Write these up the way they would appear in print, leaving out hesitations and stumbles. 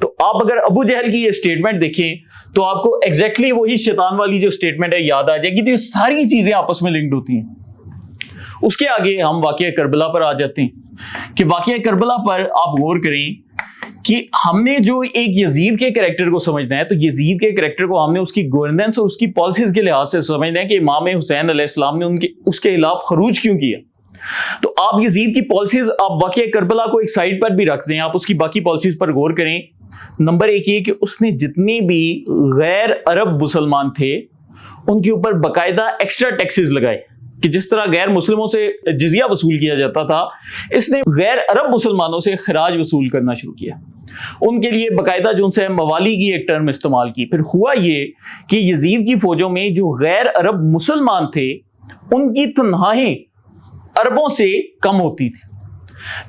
تو آپ اگر ابو جہل کی یہ اسٹیٹمنٹ دیکھیں تو آپ کو ایگزیکٹلی وہی شیطان والی جو اسٹیٹمنٹ ہے یاد آ جائے گی. تو یہ ساری چیزیں آپس میں لنکڈ ہوتی ہیں. اس کے آگے ہم واقعہ کربلا پر آ جاتے ہیں کہ واقعہ کربلا پر آپ غور کریں کہ ہم نے جو ایک یزید کے کریکٹر کو سمجھنا ہے تو یزید کے کریکٹر کو ہم نے اس کی گورننس اور اس کی پالیسیز کے لحاظ سے سمجھنا ہے کہ امام حسین علیہ السلام نے اس کے خلاف خروج کیوں کیا. تو آپ یزید کی پالیسیز آپ واقعہ کربلا کو ایک سائڈ پر بھی رکھ دیں, آپ اس کی باقی پالیسیز پر غور کریں. نمبر ایک یہ کہ اس نے جتنے بھی غیر عرب مسلمان تھے ان کے اوپر باقاعدہ ایکسٹرا ٹیکسز لگائے کہ جس طرح غیر مسلموں سے جزیہ وصول کیا جاتا تھا اس نے غیر عرب مسلمانوں سے خراج وصول کرنا شروع کیا. ان کے لیے باقاعدہ جو ان سے موالی کی ایک ٹرم استعمال کی. پھر ہوا یہ کہ یزید کی فوجوں میں جو غیر عرب مسلمان تھے ان کی تنہائیں عربوں سے کم ہوتی تھی.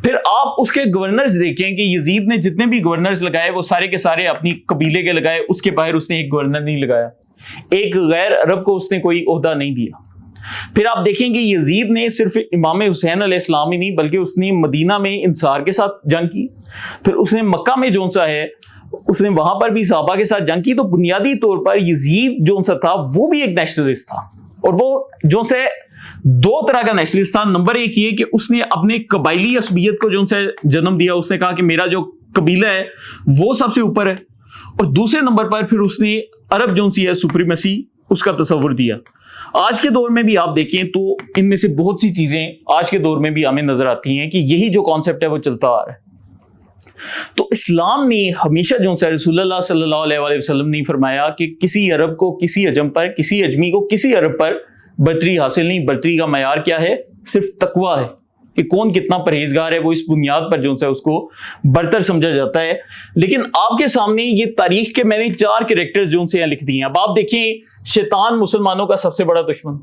پھر آپ اس کے گورنرز دیکھیں کہ یزید نے جتنے بھی گورنرز لگائے وہ سارے کے سارے اپنی قبیلے کے لگائے, اس کے باہر اس نے ایک گورنر نہیں لگایا, ایک غیر عرب کو اس نے کوئی عہدہ نہیں دیا. پھر آپ دیکھیں کہ یزید نے صرف امام حسین علیہ السلام ہی نہیں بلکہ اس نے مدینہ میں انصار کے ساتھ جنگ کی, پھر اس نے مکہ میں جون سا ہے اس نے وہاں پر بھی صحابہ کے ساتھ جنگ کی. تو بنیادی طور پر یزید جون سا تھا وہ بھی ایک نیشنلسٹ تھا, اور وہ جون سے دو طرح کا نیشنلسٹ تھا. نمبر ایک یہ کہ اس نے اپنے قبائلی عصبیت کو جون سے جنم دیا, اس نے کہا کہ میرا جو قبیلہ ہے وہ سب سے اوپر ہے, اور دوسرے نمبر پر پھر اس نے عرب جون سی ہے سپریمیسی اس کا تصور دیا. آج کے دور میں بھی آپ دیکھیں تو ان میں سے بہت سی چیزیں آج کے دور میں بھی ہمیں نظر آتی ہیں کہ یہی جو کانسیپٹ ہے وہ چلتا آ رہا ہے. تو اسلام نے ہمیشہ جو ہے رسول اللہ صلی اللہ علیہ وآلہ وسلم نے فرمایا کہ کسی عرب کو کسی عجم پر, کسی اجمی کو کسی عرب پر برتری حاصل نہیں. برتری کا معیار کیا ہے؟ صرف تقویٰ ہے کہ کون کتنا پرہیزگار ہے, وہ اس بنیاد پر جو ہے اس کو برتر سمجھا جاتا ہے. لیکن آپ کے سامنے یہ تاریخ کے میں نے 4 کریکٹر جو سے لکھ دیے ہیں. اب آپ دیکھیں شیطان مسلمانوں کا سب سے بڑا دشمن,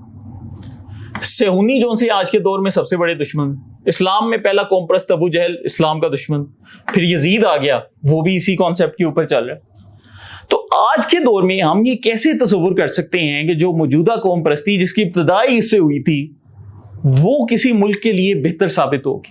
صہیونی جو سے آج کے دور میں سب سے بڑے دشمن, اسلام میں پہلا قوم پرست ابو جہل اسلام کا دشمن, پھر یزید آ گیا وہ بھی اسی کانسیپٹ کے اوپر چل رہا ہے. تو آج کے دور میں ہم یہ کیسے تصور کر سکتے ہیں کہ جو موجودہ قوم پرستی جس کی ابتدائی اس سے ہوئی تھی وہ کسی ملک کے لیے بہتر ثابت ہوگی.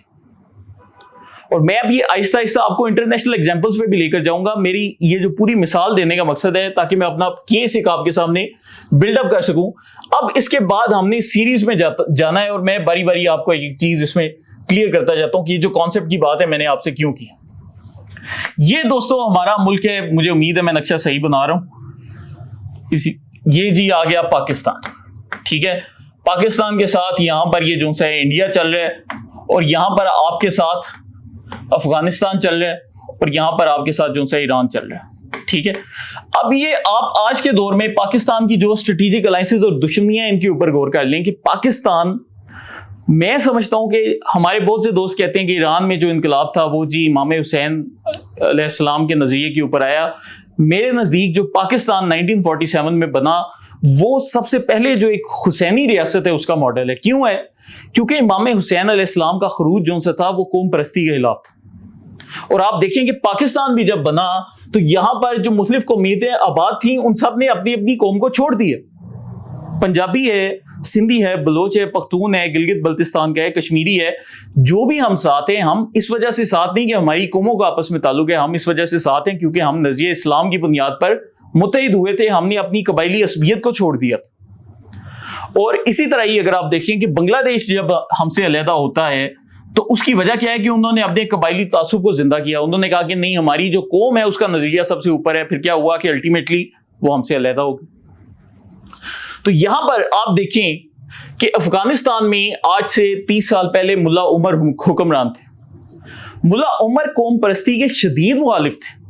اور میں اب یہ آہستہ آہستہ آپ کو انٹرنیشنل ایگزامپلس پہ بھی لے کر جاؤں گا. میری یہ جو پوری مثال دینے کا مقصد ہے تاکہ میں اپنا کیس ایک آپ کے سامنے بلڈ اپ کر سکوں. اب اس کے بعد ہم نے سیریز میں جانا ہے اور میں باری باری آپ کو ایک چیز اس میں کلیئر کرتا جاتا ہوں کہ یہ جو کانسیپٹ کی بات ہے میں نے آپ سے کیوں کی. یہ دوستوں ہمارا ملک ہے, مجھے امید ہے میں نقشہ صحیح بنا رہا ہوں. یہ جی آ گیا پاکستان, ٹھیک ہے. پاکستان کے ساتھ یہاں پر یہ جو ہے انڈیا چل رہا ہے, اور یہاں پر آپ کے ساتھ افغانستان چل رہا ہے, اور یہاں پر آپ کے ساتھ جو ہے ایران چل رہا ہے, ٹھیک ہے. اب یہ آپ آج کے دور میں پاکستان کی جو اسٹریٹجک الائنسز اور دشمنیاں ان کے اوپر غور کر لیں کہ پاکستان, میں سمجھتا ہوں کہ ہمارے بہت سے دوست کہتے ہیں کہ ایران میں جو انقلاب تھا وہ جی امام حسین علیہ السلام کے نظریے کے اوپر آیا. میرے نزدیک جو پاکستان 1947 میں بنا وہ سب سے پہلے جو ایک حسینی ریاست ہے اس کا ماڈل ہے. کیوں ہے؟ کیونکہ امام حسین علیہ السلام کا خروج جو تھا وہ قوم پرستی کے خلاف تھا. اور آپ دیکھیں کہ پاکستان بھی جب بنا تو یہاں پر جو مختلف قومیتیں آباد تھیں ان سب نے اپنی اپنی قوم کو چھوڑ دیا. پنجابی ہے, سندھی ہے, بلوچ ہے, پختون ہے, گلگت بلتستان کا ہے, کشمیری ہے, جو بھی ہم ساتھ ہیں ہم اس وجہ سے ساتھ نہیں کہ ہماری قوموں کا آپس میں تعلق ہے, ہم اس وجہ سے ساتھ ہیں کیونکہ ہم نظریہ اسلام کی بنیاد پر متحد ہوئے تھے. ہم نے اپنی قبائلی عصبیت کو چھوڑ دیا تھا. اور اسی طرح ہی اگر آپ دیکھیں کہ بنگلہ دیش جب ہم سے علیحدہ ہوتا ہے تو اس کی وجہ کیا ہے کہ انہوں نے اپنے قبائلی تعصب کو زندہ کیا. انہوں نے کہا کہ نہیں ہماری جو قوم ہے اس کا نظریہ سب سے اوپر ہے. پھر کیا ہوا کہ الٹیمیٹلی وہ ہم سے علیحدہ ہو گئی. تو یہاں پر آپ دیکھیں کہ افغانستان میں آج سے 30 سال پہلے ملا عمر حکمران تھے. ملا عمر قوم پرستی کے شدید مخالف تھے,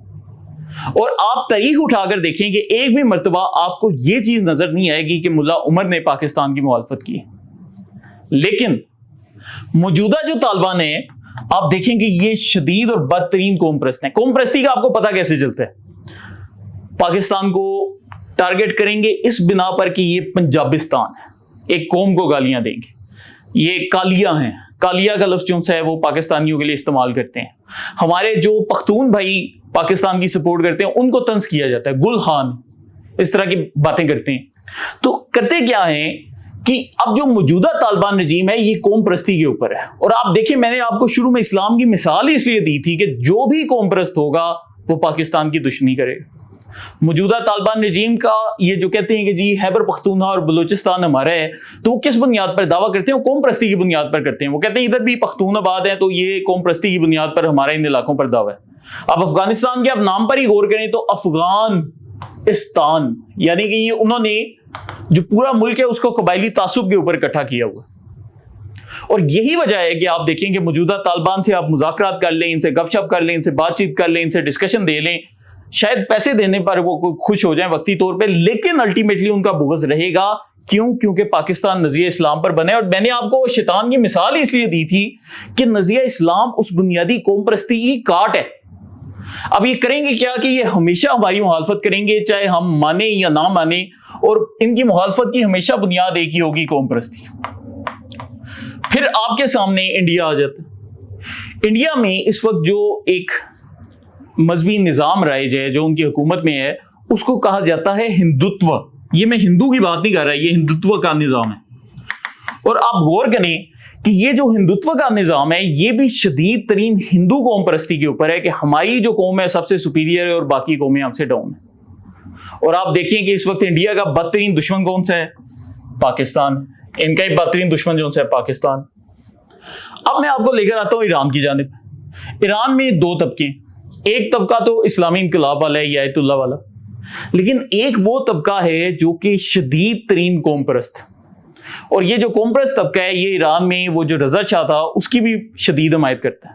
اور آپ تاریخ اٹھا کر دیکھیں کہ ایک بھی مرتبہ آپ کو یہ چیز نظر نہیں آئے گی کہ ملا عمر نے پاکستان کی مخالفت کی. لیکن موجودہ جو طالبان ہیں آپ دیکھیں کہ یہ شدید اور بدترین قوم پرست ہیں. قوم پرستی کا آپ کو پتہ کیسے چلتا ہے؟ پاکستان کو ٹارگٹ کریں گے اس بنا پر کہ یہ پنجابستان ہے, ایک قوم کو گالیاں دیں گے, یہ کالیاں ہیں. کالیا کا لفظ جو ہے وہ پاکستانیوں کے لیے استعمال کرتے ہیں. ہمارے جو پختون بھائی پاکستان کی سپورٹ کرتے ہیں ان کو طنز کیا جاتا ہے, گل خان, اس طرح کی باتیں کرتے ہیں. تو کرتے کیا ہیں کہ اب جو موجودہ طالبان رجیم ہے یہ قوم پرستی کے اوپر ہے. اور آپ دیکھیں میں نے آپ کو شروع میں اسلام کی مثال اس لیے دی تھی کہ جو بھی قوم پرست ہوگا وہ پاکستان کی دشمنی کرے گا. موجودہ طالبان رجیم کا یہ جو کہتے ہیں کہ جی خیبر پختونخوا اور بلوچستان ہمارا ہے، تو وہ کس بنیاد پر دعویٰ کرتے ہیں؟ وہ قوم پرستی کی بنیاد پر کرتے ہیں. وہ کہتے ہیں ادھر بھی پختون آباد ہیں تو یہ قوم پرستی کی بنیاد پر ہمارا ان علاقوں پر دعویٰ ہے. اب افغانستان کے اب نام پر ہی غور کریں تو افغانستان یعنی کہ یہ انہوں نے جو پورا ملک ہے اس کو قبائلی تعصب کے اوپر اکٹھا کیا ہوا. اور یہی وجہ ہے کہ آپ دیکھیں کہ موجودہ طالبان سے آپ مذاکرات کر لیں، ان سے گپ شپ کر لیں، ان سے بات چیت کر لیں، ان سے ڈسکشن دے لیں، شاید پیسے دینے پر وہ خوش ہو جائیں وقتی طور پہ، لیکن الٹیمیٹلی ان کا بغض رہے گا. کیوں؟ کیونکہ پاکستان نظریہ اسلام پر بنے. اور میں نے آپ کو شیطان کی مثال اس لیے دی تھی کہ نظریہ اسلام اس بنیادی قوم پرستی کی کاٹ ہے. اب یہ کریں گے کیا کہ یہ ہمیشہ ہماری مخالفت کریں گے، چاہے ہم مانیں یا نہ مانیں، اور ان کی مخالفت کی ہمیشہ بنیاد ایک ہی ہوگی، قوم پرستی. پھر آپ کے سامنے انڈیا آ جاتا ہے. انڈیا میں اس وقت جو ایک مذہبی نظام رائج ہے، جو ان کی حکومت میں ہے، اس کو کہا جاتا ہے ہندوتو. یہ میں ہندو کی بات نہیں کر رہا، یہ ہندوتو کا نظام ہے. اور آپ غور کریں کہ یہ جو ہندوتو کا نظام ہے یہ بھی شدید ترین ہندو قوم پرستی کے اوپر ہے کہ ہماری جو قوم ہے سب سے سپیریئر ہے اور باقی قومیں ہم سے ڈاؤن ہیں. اور آپ دیکھیں کہ اس وقت انڈیا کا بدترین دشمن کون سا ہے؟ پاکستان. ان کا ہی بدترین دشمن جو ہے پاکستان. اب میں آپ کو لے کر آتا ہوں ایران کی جانب. ایران میں دو طبقے، ایک طبقہ تو اسلامی انقلاب والا ہے، یہ آیت اللہ والا، لیکن ایک وہ طبقہ ہے جو کہ شدید ترین قوم پرست. اور یہ جو قوم پرست طبقہ ہے یہ ایران میں وہ جو رضا شاہ تھا اس کی بھی شدید حمایت کرتا ہے.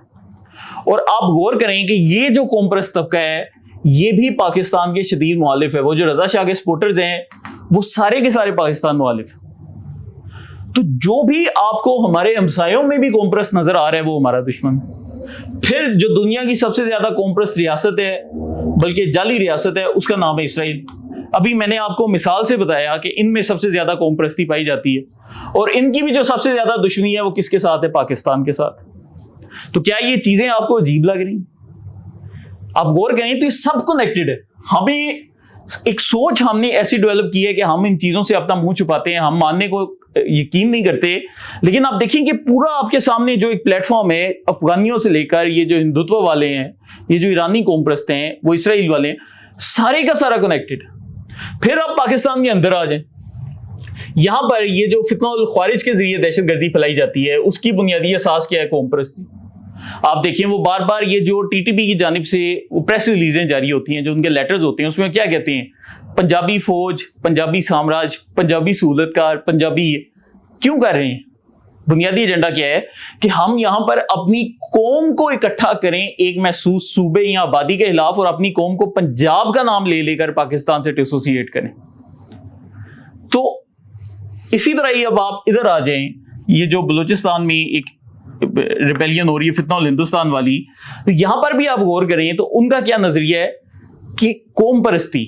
اور آپ غور کریں کہ یہ جو قوم پرست طبقہ ہے یہ بھی پاکستان کے شدید مخالف ہے. وہ جو رضا شاہ کے سپورٹرز ہیں وہ سارے کے سارے پاکستان مخالف ہیں. تو جو بھی آپ کو ہمارے ہمسایوں میں بھی قوم پرست نظر آ رہا ہے وہ ہمارا دشمن. پھر جو دنیا کی سب سے زیادہ قوم پرست ریاست ہے، بلکہ جعلی ریاست ہے، اس کا نام ہے اسرائیل. ابھی میں نے آپ کو مثال سے بتایا کہ ان میں سب سے زیادہ قوم پرستی پائی جاتی ہے، اور ان کی بھی جو سب سے زیادہ دشمنی ہے وہ کس کے ساتھ ہے؟ پاکستان کے ساتھ. تو کیا یہ چیزیں آپ کو عجیب لگ رہی ہیں؟ آپ غور کریں تو یہ سب کنیکٹڈ ہے. ہمیں ایک سوچ ہم نے ایسی ڈیولپ کی ہے کہ ہم ان چیزوں سے اپنا منہ چھپاتے ہیں، ہم ماننے کو یقین نہیں کرتے. لیکن آپ دیکھیں کہ پورا آپ کے سامنے جو ایک پلیٹ فارم ہے، افغانیوں سے لے کر یہ جو ہندوتو والے ہیں، یہ جو ایرانی قوم پرست ہیں، وہ اسرائیل والے ہیں، سارے کا سارا کنیکٹڈ. پھر آپ پاکستان کے اندر آ جائیں. یہاں پر یہ جو فتنہ الخوارج کے ذریعے دہشت گردی پھیلائی جاتی ہے اس کی بنیادی اساس کیا ہے؟ قوم پرستی. آپ دیکھیں وہ بار بار یہ جو ٹی ٹی پی کی جانب سے پریس ریلیزیں جاری ہوتی ہیں، جو ان کے لیٹرز ہوتے ہیں، اس میں کیا کہتے ہیں؟ پنجابی فوج، پنجابی سامراج، پنجابی سہولت کار، پنجابی. کیوں کر رہے ہیں؟ بنیادی ایجنڈا کیا ہے کہ ہم یہاں پر اپنی قوم کو اکٹھا کریں ایک محسوس صوبے یا آبادی کے خلاف، اور اپنی قوم کو پنجاب کا نام لے لے کر پاکستان سے ایسوسیٹ کریں. تو اسی طرح ہی اب آپ ادھر آ جائیں، یہ جو بلوچستان میں ایک ریبیلین ہو رہی ہے فتنہ الہندوستان والی، تو یہاں پر بھی آپ غور کریں تو ان کا کیا نظریہ ہے کہ قوم پرستی.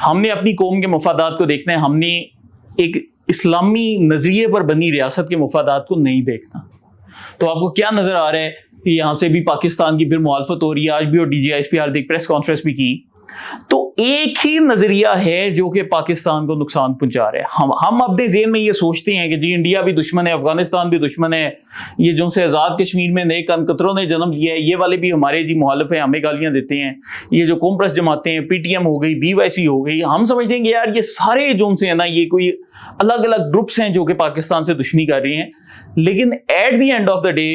ہم نے اپنی قوم کے مفادات کو دیکھنا ہے، ہم نے ایک اسلامی نظریے پر بنی ریاست کے مفادات کو نہیں دیکھنا. تو آپ کو کیا نظر آ رہا ہے کہ یہاں سے بھی پاکستان کی پھر مخالفت ہو رہی ہے. آج بھی اور D G I S P R نے ایک پریس کانفرنس بھی کی. تو ایک ہی نظریہ ہے جو کہ پاکستان کو نقصان پہنچا رہا ہے. ہم اپنے ذہن میں یہ سوچتے ہیں کہ جی انڈیا بھی دشمن ہے، افغانستان بھی دشمن ہے، یہ جو سے آزاد کشمیر میں نئے قطروں نے جنم لیا ہے یہ والے بھی ہمارے جی مخالف ہیں، ہمیں گالیاں دیتے ہیں. یہ جو قوم پرست جماعتیں ہیں، پی ٹی ایم ہو گئی، بی وائی سی ہو گئی، ہم سمجھتے ہیں کہ یار یہ سارے جو سے ہیں نا یہ کوئی الگ الگ گروپس ہیں جو کہ پاکستان سے دشمنی کر رہے ہیں. لیکن at the end of the day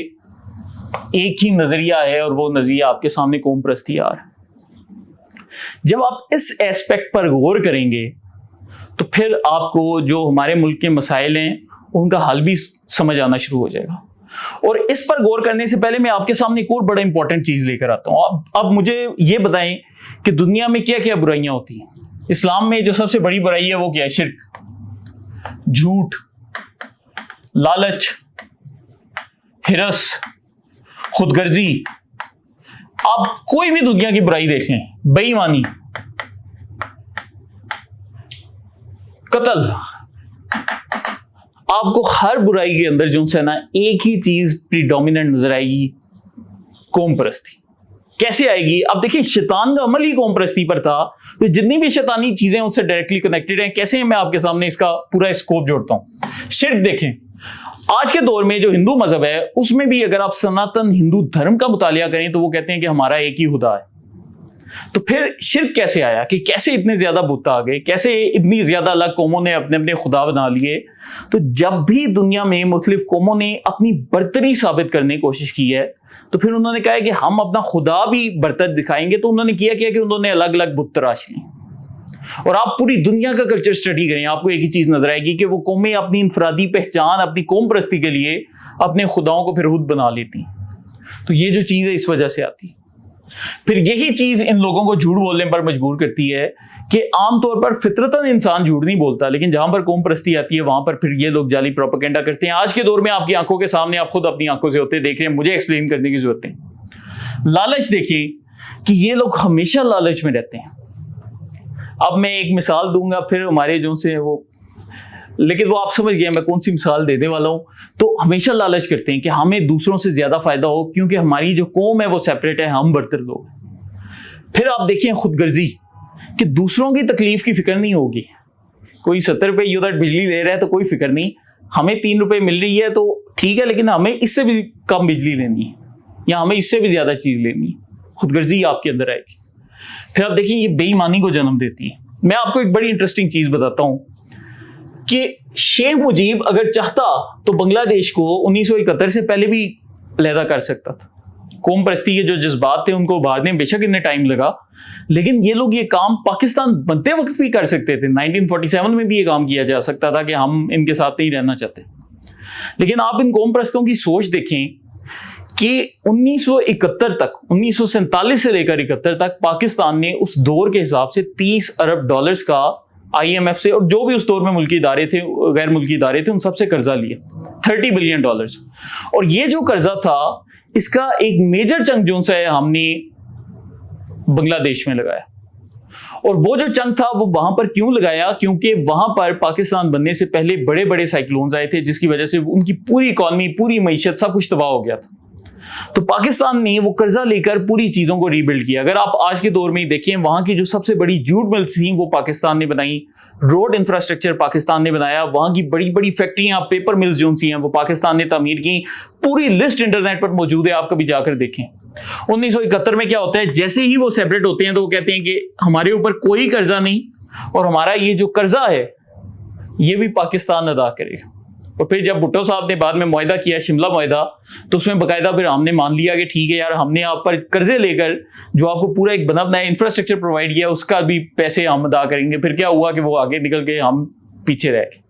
ایک ہی نظریہ ہے، اور وہ نظریہ آپ کے سامنے قوم پرستی آ رہا ہے. جب آپ اس ایسپیکٹ پر غور کریں گے تو پھر آپ کو جو ہمارے ملک کے مسائل ہیں ان کا حل بھی سمجھ آنا شروع ہو جائے گا. اور اس پر غور کرنے سے پہلے میں آپ کے سامنے ایک اور بڑا امپورٹنٹ چیز لے کر آتا ہوں. اب مجھے یہ بتائیں کہ دنیا میں کیا کیا برائیاں ہوتی ہیں. اسلام میں جو سب سے بڑی برائی ہے وہ کیا ہے؟ شرک، جھوٹ، لالچ، ہرس، خود غرضی. آپ کوئی بھی دنیا کی برائی دیکھ لیں، بے ایمانی، قتل، آپ کو ہر برائی کے اندر جو ہے نا ایک ہی چیز پریڈومیننٹ نظر آئے گی، قوم پرستی. کیسے آئے گی؟ اب دیکھیں شیطان کا عمل ہی قوم پرستی پر تھا، تو جتنی بھی شیطانی چیزیں ان سے ڈائریکٹلی کنیکٹڈ ہیں. کیسے میں آپ کے سامنے اس کا پورا اسکوپ جوڑتا ہوں. شرک دیکھیں، آج کے دور میں جو ہندو مذہب ہے اس میں بھی اگر آپ سناتن ہندو دھرم کا مطالعہ کریں تو وہ کہتے ہیں کہ ہمارا ایک ہی خدا ہے. تو پھر شرک کیسے آیا کہ کیسے اتنے زیادہ بت آ گئے, کیسے اتنی زیادہ الگ قوموں نے اپنے اپنے خدا بنا لیے. تو جب بھی دنیا میں مختلف قوموں نے اپنی برتری ثابت کرنے کی کوشش کی ہے تو پھر انہوں نے کہا ہے کہ ہم اپنا خدا بھی برتر دکھائیں گے. تو انہوں نے کیا کہ انہوں نے الگ الگ بت تراش لی. اور آپ پوری دنیا کا کلچر اسٹڈی کریں, آپ کو ایک ہی چیز نظر آئے گی کہ وہ قومیں اپنی انفرادی پہچان, اپنی قوم پرستی کے لیے اپنے خداؤں کو پھر خود بنا لیتی. تو یہ جو چیز ہے اس وجہ سے آتی. پھر یہی چیز ان لوگوں کو جھوٹ بولنے پر مجبور کرتی ہے کہ عام طور پر فطرتاً انسان جھوٹ نہیں بولتا, لیکن جہاں پر قوم پرستی آتی ہے وہاں پر پھر یہ لوگ جعلی پروپیگنڈا کرتے ہیں. آج کے دور میں آپ کی آنکھوں کے سامنے, آپ خود اپنی آنکھوں سے ہوتے دیکھ رہے ہیں, مجھے ایکسپلین کرنے کی ضرورت نہیں. لالچ دیکھیے کہ یہ لوگ ہمیشہ لالچ میں رہتے ہیں. اب میں ایک مثال دوں گا پھر ہمارے جو سے وہ, لیکن وہ آپ سمجھ گئے میں کون سی مثال دینے والا ہوں. تو ہمیشہ لالچ کرتے ہیں کہ ہمیں دوسروں سے زیادہ فائدہ ہو کیونکہ ہماری جو قوم ہے وہ سیپریٹ ہے, ہم برتر لوگ. پھر آپ دیکھیں خود غرضی کہ دوسروں کی تکلیف کی فکر نہیں ہوگی. کوئی 70 روپے یونٹ بجلی لے رہا ہے تو کوئی فکر نہیں, ہمیں 3 روپے مل رہی ہے تو ٹھیک ہے, لیکن ہمیں اس سے بھی کم بجلی لینی ہے یا ہمیں اس سے بھی زیادہ چیز لینی ہے. خود غرضی آپ کے اندر آئے گی. پھر آپ دیکھیں یہ بے ایمانی کو جنم دیتی ہے. میں آپ کو ایک بڑی انٹرسٹنگ چیز بتاتا ہوں کہ شیخ مجیب اگر چاہتا تو بنگلہ دیش کو 1971 سے پہلے بھی علیحدہ کر سکتا تھا. قوم پرستی کے جو جذبات تھے ان کو ابھارنے میں بے شک اتنے ٹائم لگا, لیکن یہ لوگ یہ کام پاکستان بنتے وقت بھی کر سکتے تھے. 1947 میں بھی یہ کام کیا جا سکتا تھا کہ ہم ان کے ساتھ نہیں رہنا چاہتے. لیکن آپ ان قوم پرستوں کی سوچ دیکھیں کہ 1971 تک, 1947 سے لے کر 71 تک پاکستان نے اس دور کے حساب سے $30 ارب کا IMF سے اور جو بھی اس دور میں ملکی ادارے تھے, غیر ملکی ادارے تھے, ان سب سے قرضہ لیا $30 بلین. اور یہ جو قرضہ تھا اس کا ایک میجر چنک جو ہے ہم نے بنگلہ دیش میں لگایا. اور وہ جو چنک تھا وہ وہاں پر کیوں لگایا, کیونکہ وہاں پر پاکستان بننے سے پہلے بڑے بڑے سائیکلونز آئے تھے جس کی وجہ سے ان کی پوری اکانومی, پوری معیشت, سب کچھ تباہ ہو گیا تھا. تو پاکستان نے وہ قرضہ لے کر پوری چیزوں کو ری بلڈ کیا. اگر آپ آج کے دور میں دیکھیں وہاں کی جو سب سے بڑی جوٹ ملز تھیں وہ پاکستان نے بنائی, روڈ انفراسٹرکچر پاکستان نے بنایا, وہاں کی بڑی بڑی فیکٹریاں, پیپر ملز جو سی ہیں وہ پاکستان نے تعمیر کی. پوری لسٹ انٹرنیٹ پر موجود ہے, آپ کبھی جا کر دیکھیں. 1971 میں کیا ہوتا ہے, جیسے ہی وہ سیپریٹ ہوتے ہیں تو وہ کہتے ہیں کہ ہمارے اوپر کوئی قرضہ نہیں اور ہمارا یہ جو قرضہ ہے یہ بھی پاکستان ادا کرے گا. اور پھر جب بھٹو صاحب نے بعد میں معاہدہ کیا, شملہ معاہدہ, تو اس میں باقاعدہ پھر ہم نے مان لیا کہ ٹھیک ہے یار, ہم نے آپ پر قرضے لے کر جو آپ کو پورا ایک بنا بنایا انفراسٹرکچر پرووائڈ کیا اس کا بھی پیسے ہم ادا کریں گے. پھر کیا ہوا کہ وہ آگے نکل کے ہم پیچھے رہ گئے.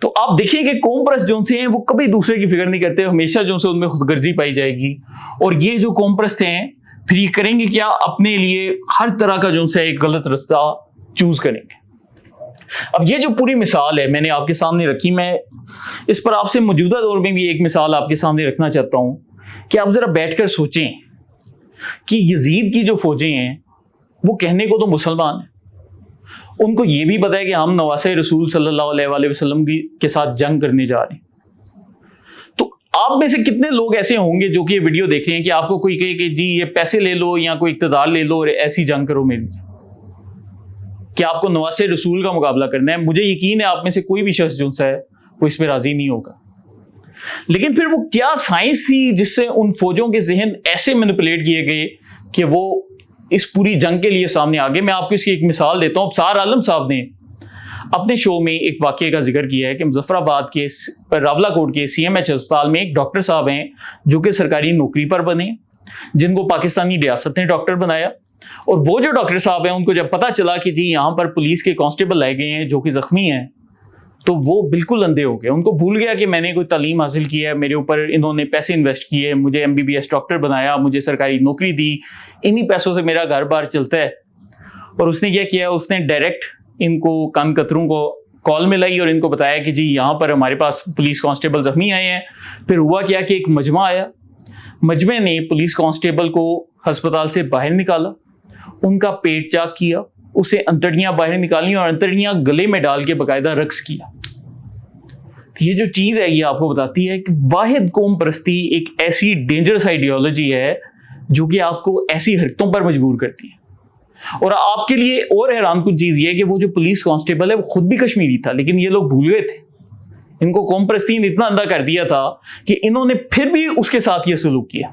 تو آپ دیکھیں کہ قوم پرست جو سے ہیں وہ کبھی دوسرے کی فکر نہیں کرتے, ہمیشہ جو سے ان میں خود غرضی پائی جائے گی. اور یہ جو قوم پرست ہیں پھر یہ کریں گے کیا, اپنے لیے ہر طرح کا جو سے ایک غلط رستہ چوز کریں گے. اب یہ جو پوری مثال ہے میں نے آپ کے سامنے رکھی, میں اس پر آپ سے موجودہ دور میں بھی ایک مثال آپ کے سامنے رکھنا چاہتا ہوں کہ آپ ذرا بیٹھ کر سوچیں کہ یزید کی جو فوجیں ہیں وہ کہنے کو تو مسلمان ہیں, ان کو یہ بھی پتا ہے کہ ہم نواسہ رسول صلی اللہ علیہ وآلہ وسلم کے ساتھ جنگ کرنے جا رہے ہیں. تو آپ میں سے کتنے لوگ ایسے ہوں گے جو کہ یہ ویڈیو دیکھ رہے ہیں کہ آپ کو کوئی کہے کہ جی یہ پیسے لے لو یا کوئی اقتدار لے لو اور ایسی جنگ کرو میرے لیے, کہ آپ کو نواسہ رسول کا مقابلہ کرنا ہے. مجھے یقین ہے آپ میں سے کوئی بھی شخص جو ہے وہ اس پہ راضی نہیں ہوگا. لیکن پھر وہ کیا سائنس تھی جس سے ان فوجوں کے ذہن ایسے مینیپولیٹ کیے گئے کہ وہ اس پوری جنگ کے لیے سامنے آگے. میں آپ کو اس کی ایک مثال دیتا ہوں. ابصار عالم صاحب نے اپنے شو میں ایک واقعے کا ذکر کیا ہے کہ مظفر آباد کے راولہ کوٹ کے CMH ہسپتال میں ایک ڈاکٹر صاحب ہیں جو کہ سرکاری نوکری پر بنے, جن کو پاکستانی ریاست نے ڈاکٹر بنایا. اور وہ جو ڈاکٹر صاحب ہیں ان کو جب پتا چلا کہ جی یہاں پر پولیس کے کانسٹیبل لائے گئے ہیں جو کہ زخمی ہیں, تو وہ بالکل اندھے ہو گئے. ان کو بھول گیا کہ میں نے کوئی تعلیم حاصل کی ہے, میرے اوپر انہوں نے پیسے انویسٹ کیے, مجھے MBBS ڈاکٹر بنایا, مجھے سرکاری نوکری دی, انہی پیسوں سے میرا گھر بار چلتا ہے. اور اس نے کیا کیا, اس نے ڈائریکٹ ان کو کان قطروں کو کال ملائی اور ان کو بتایا کہ جی یہاں پر ہمارے پاس پولیس کانسٹیبل زخمی آئے ہیں. پھر ہوا کیا کہ ایک مجمع آیا, مجمع نے پولیس کانسٹیبل کو ہسپتال سے باہر نکالا, ان کا پیٹ چاک کیا, اسے انتڑیاں باہر نکالی اور انتڑیاں گلے میں ڈال کے باقاعدہ رقص کیا. یہ جو چیز ہے یہ آپ کو بتاتی ہے کہ واحد قوم پرستی ایک ایسی ڈینجرس آئیڈیالوجی ہے جو کہ آپ کو ایسی حرکتوں پر مجبور کرتی ہے. اور آپ کے لیے اور حیران کن چیز یہ ہے کہ وہ جو پولیس کانسٹیبل ہے وہ خود بھی کشمیری تھا, لیکن یہ لوگ بھول گئے تھے. ان کو قوم پرستی نے اتنا اندھا کر دیا تھا کہ انہوں نے پھر بھی اس کے ساتھ یہ سلوک کیا.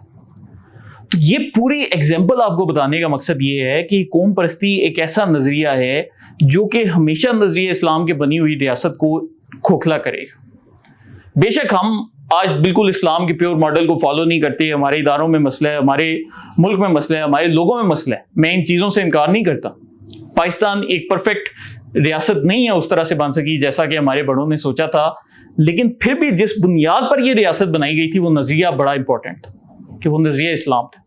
تو یہ پوری ایگزامپل آپ کو بتانے کا مقصد یہ ہے کہ قوم پرستی ایک ایسا نظریہ ہے جو کہ ہمیشہ نظریہ اسلام کے بنی ہوئی ریاست کو کھوکھلا کرے گا۔ بے شک ہم آج بالکل اسلام کے پیور ماڈل کو فالو نہیں کرتے، ہمارے اداروں میں مسئلہ ہے، ہمارے ملک میں مسئلہ ہے، ہمارے لوگوں میں مسئلہ ہے، میں ان چیزوں سے انکار نہیں کرتا۔ پاکستان ایک پرفیکٹ ریاست نہیں ہے اس طرح سے بن سکی جیسا کہ ہمارے بڑوں نے سوچا تھا، لیکن پھر بھی جس بنیاد پر یہ ریاست بنائی گئی تھی وہ نظریہ بڑا امپورٹنٹ تھا کہ وہ نظریہ اسلام تھا۔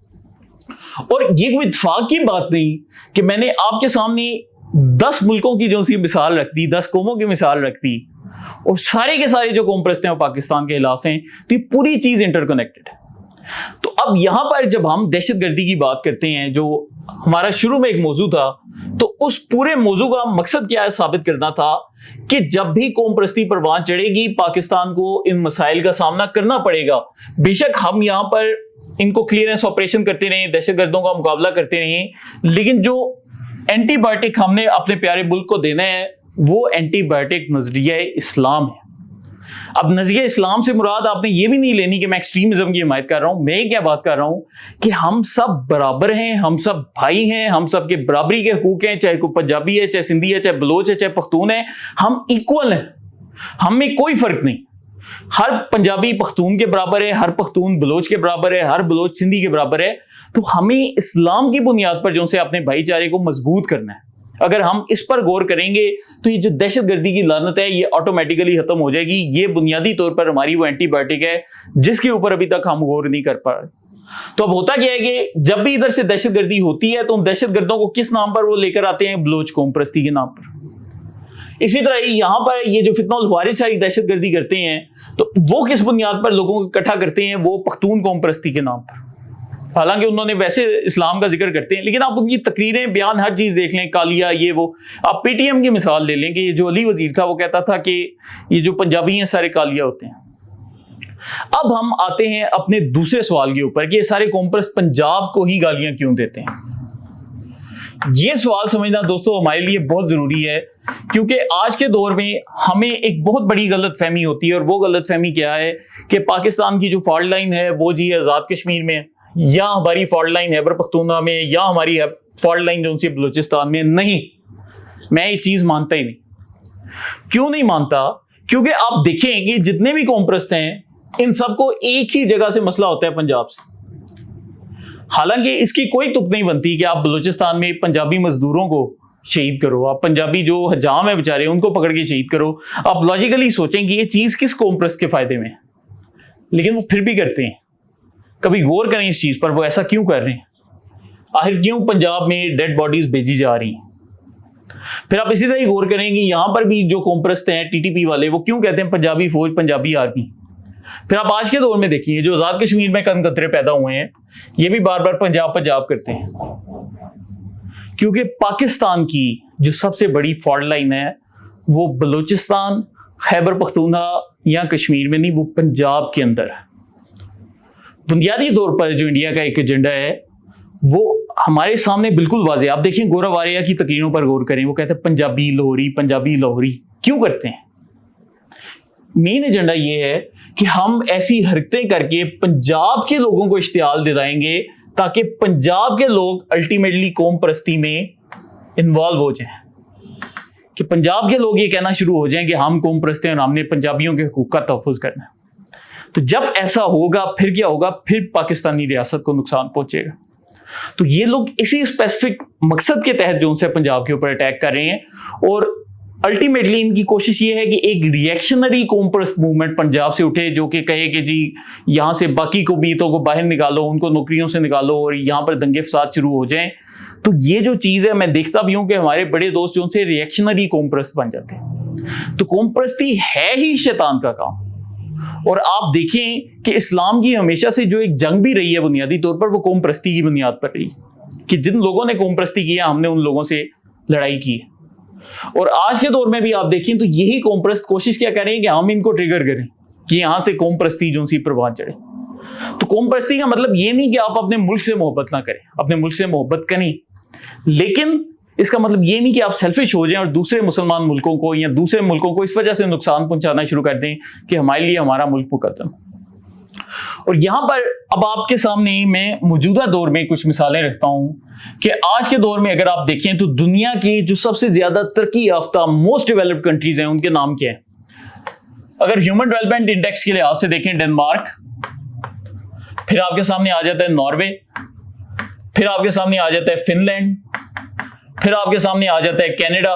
اور یہ کوئی اتفاق کی بات نہیں کہ میں نے آپ کے سامنے 10 ملکوں کی جو سی مثال رکھ دی، 10 قوموں کی مثال رکھ دی، اور سارے کے سارے جو قوم پرست ہیں وہ پاکستان کے خلاف ہیں، تو یہ پوری چیز انٹر کنیکٹڈ ہے۔ تو اب یہاں پر جب ہم دہشت گردی کی بات کرتے ہیں جو ہمارا شروع میں ایک موضوع تھا، تو اس پورے موضوع کا مقصد کیا ہے؟ ثابت کرنا تھا کہ جب بھی قوم پرستی پروان چڑھے گی پاکستان کو ان مسائل کا سامنا کرنا پڑے گا۔ بے شک ہم یہاں پر ان کو کلیئرنس آپریشن کرتے رہیں، دہشت گردوں کا مقابلہ کرتے رہیں، لیکن جو اینٹی بایوٹک ہم نے اپنے پیارے ملک کو دینا ہے وہ اینٹی بایوٹک نظریہ اسلام ہے۔ اب نظریہ اسلام سے مراد آپ نے یہ بھی نہیں لینی کہ میں ایکسٹریمزم کی حمایت کر رہا ہوں، میں کیا بات کر رہا ہوں کہ ہم سب برابر ہیں، ہم سب بھائی ہیں، ہم سب کے برابری کے حقوق ہیں، چاہے کوئی پنجابی ہے، چاہے سندھی ہے، چاہے بلوچ ہے، چاہے پختون ہے، ہم ایکول ہیں، ہم میں کوئی فرق نہیں۔ ہر پنجابی پختون کے برابر ہے، ہر پختون بلوچ کے برابر ہے، ہر بلوچ سندھی کے برابر ہے۔ تو ہمیں اسلام کی بنیاد پر جو سے اپنے بھائی چارے کو مضبوط کرنا ہے۔ اگر ہم اس پر غور کریں گے تو یہ جو دہشت گردی کی لعنت ہے یہ آٹومیٹیکلی ختم ہو جائے گی۔ یہ بنیادی طور پر ہماری وہ اینٹی بایوٹک ہے جس کے اوپر ابھی تک ہم غور نہیں کر پا رہے۔ تو اب ہوتا کیا ہے کہ جب بھی ادھر سے دہشت گردی ہوتی ہے تو ہم دہشت گردوں کو کس نام پر وہ لے کر آتے ہیں؟ بلوچ قوم پرستی کے نام پر۔ اسی طرح یہاں پر یہ جو فتنہ الخوارج ساری دہشت گردی کرتے ہیں تو وہ کس بنیاد پر لوگوں کو اکٹھا کرتے ہیں؟ وہ پختون قوم پرستی کے نام پر۔ حالانکہ انہوں نے ویسے اسلام کا ذکر کرتے ہیں، لیکن آپ ان کی تقریریں، بیان، ہر چیز دیکھ لیں، کالیہ یہ وہ۔ آپ پی ٹی ایم کی مثال لے لیں کہ یہ جو علی وزیر تھا وہ کہتا تھا کہ یہ جو پنجابی ہیں سارے کالیہ ہوتے ہیں۔ اب ہم آتے ہیں اپنے دوسرے سوال کے اوپر کہ یہ سارے قوم پرست پنجاب کو ہی گالیاں کیوں دیتے ہیں؟ یہ سوال سمجھنا دوستو ہمارے لیے بہت ضروری ہے، کیونکہ آج کے دور میں ہمیں ایک بہت بڑی غلط فہمی ہوتی ہے، اور وہ غلط فہمی کیا ہے کہ پاکستان کی جو فالٹ لائن ہے وہ جی آزاد کشمیر میں، یا ہماری فالٹ لائن خیبر پختونخوا میں، یا ہماری فالٹ لائن جو سی بلوچستان میں۔ نہیں، میں یہ چیز مانتا ہی نہیں۔ کیوں نہیں مانتا؟ کیونکہ آپ دیکھیں کہ جتنے بھی قوم پرست ہیں ان سب کو ایک ہی جگہ سے مسئلہ ہوتا ہے، پنجاب سے۔ حالانکہ اس کی کوئی تک نہیں بنتی کہ آپ بلوچستان میں پنجابی مزدوروں کو شہید کرو، آپ پنجابی جو حجام ہے بیچارے ان کو پکڑ کے شہید کرو۔ آپ لاجیکلی سوچیں کہ یہ چیز کس قوم پرست کے فائدے میں ہے، لیکن وہ پھر بھی کرتے ہیں۔ کبھی غور کریں اس چیز پر، وہ ایسا کیوں کر رہے ہیں؟ آخر کیوں پنجاب میں ڈیڈ باڈیز بھیجی جا رہی ہیں؟ پھر آپ اسی طرح غور کریں گے یہاں پر بھی جو قوم پرست ہیں ٹی ٹی پی والے، وہ کیوں کہتے ہیں پنجابی فوج، پنجابی آرمی؟ پھر آپ آج کے دور میں دیکھیے جو آزاد کشمیر میں قدم قطرے پیدا ہوئے ہیں یہ بھی بار بار پنجاب پنجاب کرتے ہیں، کیونکہ پاکستان کی جو سب سے بڑی فالٹ لائن ہے وہ بلوچستان، خیبر پختونخوا یا کشمیر میں نہیں، وہ پنجاب کے اندر ہے۔ بنیادی طور پر جو انڈیا کا ایک ایجنڈا ہے وہ ہمارے سامنے بالکل واضح ہے۔ آپ دیکھیں گورو واریہ کی تقریروں پر غور کریں، وہ کہتے ہیں پنجابی لاہوری، پنجابی لاہوری۔ کیوں کرتے ہیں؟ مین ایجنڈا یہ ہے کہ ہم ایسی حرکتیں کر کے پنجاب کے لوگوں کو اشتعال دلائیں گے تاکہ پنجاب کے لوگ الٹیمیٹلی قوم پرستی میں انوالو ہو جائیں، کہ پنجاب کے لوگ یہ کہنا شروع ہو جائیں کہ ہم قوم پرست ہیں اور ہم نے پنجابیوں کے حقوق کا تحفظ کرنا ہے۔ تو جب ایسا ہوگا پھر کیا ہوگا؟ پھر پاکستانی ریاست کو نقصان پہنچے گا۔ تو یہ لوگ اسی اسپیسیفک مقصد کے تحت جو ان سے پنجاب کے اوپر اٹیک کر رہے ہیں، اور الٹیمیٹلی ان کی کوشش یہ ہے کہ ایک ریئیکشنری قوم پرست موومنٹ پنجاب سے اٹھے جو کہ کہے کہ جی یہاں سے باقی قومیتوں کو باہر نکالو، ان کو نوکریوں سے نکالو اور یہاں پر دنگے فساد شروع ہو جائیں۔ تو یہ جو چیز ہے میں دیکھتا بھی ہوں کہ ہمارے بڑے دوست جو ان سے ریئیکشنری قوم پرست بن جاتے ہیں۔ تو قوم پرستی ہے ہی شیطان کا کام، اور آپ دیکھیں کہ اسلام کی ہمیشہ سے جو ایک جنگ بھی رہی ہے بنیادی طور پر وہ قوم پرستی کی بنیاد پر رہی، کہ جن لوگوں نے قوم پرستی کیا ہم نے ان لوگوں سے لڑائی کی ہے۔ اور آج کے دور میں بھی آپ دیکھیں تو یہی قوم پرست کوشش کیا کریں کہ ہم ان کو ٹریگر کریں کہ یہاں سے قوم پرستی جو سی پروان چڑھے۔ تو قوم پرستی کا مطلب یہ نہیں کہ آپ اپنے ملک سے محبت نہ کریں، اپنے ملک سے محبت کریں، لیکن اس کا مطلب یہ نہیں کہ آپ سیلفش ہو جائیں اور دوسرے مسلمان ملکوں کو یا دوسرے ملکوں کو اس وجہ سے نقصان پہنچانا شروع کر دیں کہ ہمارے لیے ہمارا ملک مقدم۔ اور یہاں پر اب آپ کے سامنے میں موجودہ دور میں کچھ مثالیں رکھتا ہوں کہ آج کے دور میں اگر آپ دیکھیں تو دنیا کی جو سب سے زیادہ ترقی یافتہ موسٹ ڈیولپڈ کنٹریز ہیں ان کے نام کیا ہیں؟ اگر ہیومن ڈیولپمنٹ انڈیکس کے لحاظ سے دیکھیں ڈنمارک، پھر آپ کے سامنے آ جاتا ہے ناروے، پھر آپ کے سامنے آ جاتا ہے فن لینڈ، پھر آپ کے سامنے آ جاتا ہے کینیڈا۔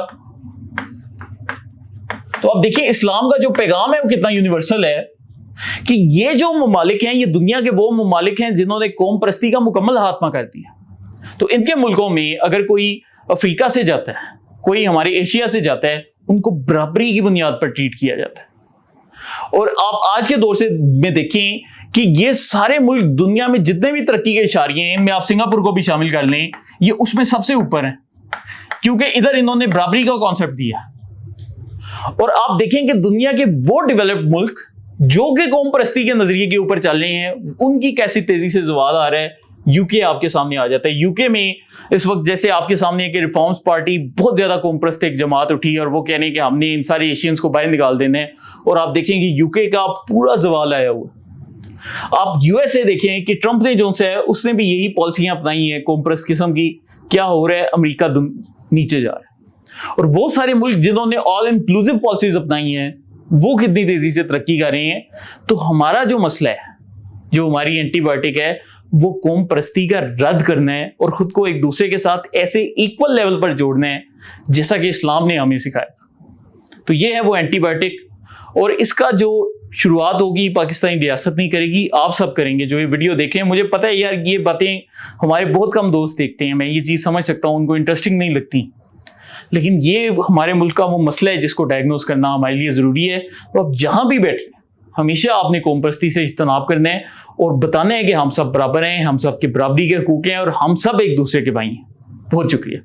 تو اب دیکھیں اسلام کا جو پیغام ہے وہ کتنا یونیورسل ہے کہ یہ جو ممالک ہیں یہ دنیا کے وہ ممالک ہیں جنہوں نے قوم پرستی کا مکمل خاتمہ کر دیا۔ تو ان کے ملکوں میں اگر کوئی افریقہ سے جاتا ہے، کوئی ہمارے ایشیا سے جاتا ہے، ان کو برابری کی بنیاد پر ٹریٹ کیا جاتا ہے۔ اور آپ آج کے دور سے میں دیکھیں کہ یہ سارے ملک دنیا میں جتنے بھی ترقی کے اشاریے ہیں، ان میں آپ سنگاپور کو بھی شامل کر لیں، یہ اس میں سب سے اوپر ہیں کیونکہ ادھر انہوں نے برابری کا کانسیپٹ دیا۔ اور آپ دیکھیں کہ دنیا کے وہ ڈیولپڈ ملک جو کہ قوم پرستی کے نظریے کے اوپر چل رہے ہیں، ان کی کیسی تیزی سے زوال آ رہا ہے۔ یو کے آپ کے سامنے آ جاتا ہے۔ یو کے میں اس وقت جیسے آپ کے سامنے ہے کہ ریفارمز پارٹی بہت زیادہ قوم پرست ایک جماعت اٹھی اور وہ کہنے کہ ہم نے ان سارے ایشینز کو باہر نکال دینا ہے، اور آپ دیکھیں کہ یو کے کا پورا زوال آیا ہوا۔ آپ یو ایس اے دیکھیں کہ ٹرمپ نے جو ہے اس نے بھی یہی پالیسیاں اپنائی ہیں قوم پرست قسم کی۔ کیا ہو رہا ہے؟ امریکہ نیچے جا رہا ہے، اور وہ سارے ملک جنہوں نے آل انکلوسیو پالیسیز اپنائی ہیں وہ کتنی تیزی سے ترقی کر رہے ہیں۔ تو ہمارا جو مسئلہ ہے، جو ہماری اینٹی بایوٹک ہے، وہ قوم پرستی کا رد کرنا ہے اور خود کو ایک دوسرے کے ساتھ ایسے ایکول لیول پر جوڑنا ہے جیسا کہ اسلام نے ہمیں سکھایا تھا۔ تو یہ ہے وہ اینٹی بایوٹک، اور اس کا جو شروعات ہوگی پاکستانی ریاست نہیں کرے گی، آپ سب کریں گے جو یہ ویڈیو دیکھیں۔ مجھے پتہ ہے یار یہ باتیں ہمارے بہت کم دوست دیکھتے ہیں، میں یہ چیز سمجھ سکتا ہوں، ان کو انٹرسٹنگ نہیں لگتی، لیکن یہ ہمارے ملک کا وہ مسئلہ ہے جس کو ڈائگنوز کرنا ہمارے لیے ضروری ہے۔ تو اب جہاں بھی بیٹھیں ہمیشہ آپ نے قوم پرستی سے اجتناب کرنا ہے اور بتانا ہے کہ ہم سب برابر ہیں، ہم سب کے برابری کے حقوق ہیں، اور ہم سب ایک دوسرے کے بھائی ہیں۔ بہت شکریہ۔